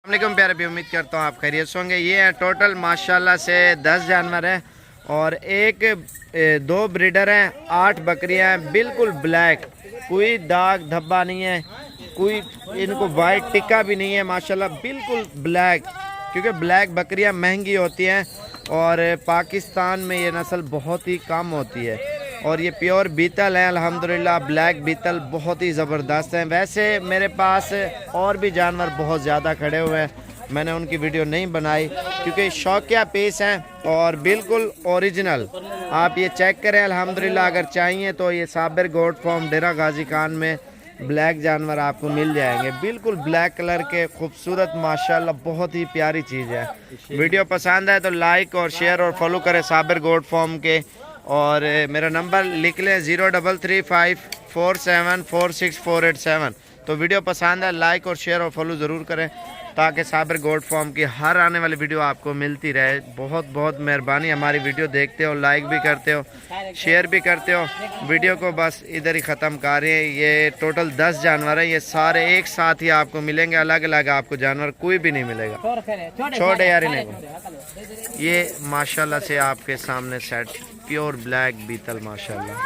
वालेकुम प्यारे भी, उम्मीद करता हूँ आप खैरियत से होंगे। ये हैं टोटल माशाल्लाह से 10 जानवर हैं और दो ब्रीडर हैं, 8 बकरियां हैं, बिल्कुल ब्लैक, कोई दाग धब्बा नहीं है, कोई इनको वाइट टिक्का भी नहीं है माशाल्लाह, बिल्कुल ब्लैक। क्योंकि ब्लैक बकरियां महंगी होती हैं और पाकिस्तान में ये नस्ल बहुत ही कम होती है और ये प्योर बीतल हैं अल्हम्दुलिल्लाह। ब्लैक बीतल बहुत ही ज़बरदस्त हैं। वैसे मेरे पास और भी जानवर बहुत ज़्यादा खड़े हुए हैं, मैंने उनकी वीडियो नहीं बनाई क्योंकि शौकिया पीस हैं और बिल्कुल ओरिजिनल। आप ये चेक करें अल्हम्दुलिल्लाह। अगर चाहिए तो ये साबिर गोट फार्म डेरा गाजी खान में ब्लैक जानवर आपको मिल जाएंगे, बिल्कुल ब्लैक कलर के खूबसूरत माशाल्लाह, बहुत ही प्यारी चीज़ है। वीडियो पसंद है तो लाइक और शेयर और फॉलो करें साबिर गोट फार्म के। और मेरा नंबर लिख लें 0335474647। तो वीडियो पसंद है लाइक और शेयर और फॉलो ज़रूर करें ताकि साबिर गोट फार्म की हर आने वाली वीडियो आपको मिलती रहे। बहुत बहुत मेहरबानी, हमारी वीडियो देखते हो, लाइक भी करते हो, शेयर भी करते हो। वीडियो को बस इधर ही ख़त्म कर रहे हैं। ये टोटल 10 जानवर हैं, ये सारे एक साथ ही आपको मिलेंगे, अलग अलग आपको जानवर कोई भी नहीं मिलेगा। छोटे यार इन्हें ये माशाल्लाह से आपके सामने सेट प्योर ब्लैक बीतल माशाल्लाह।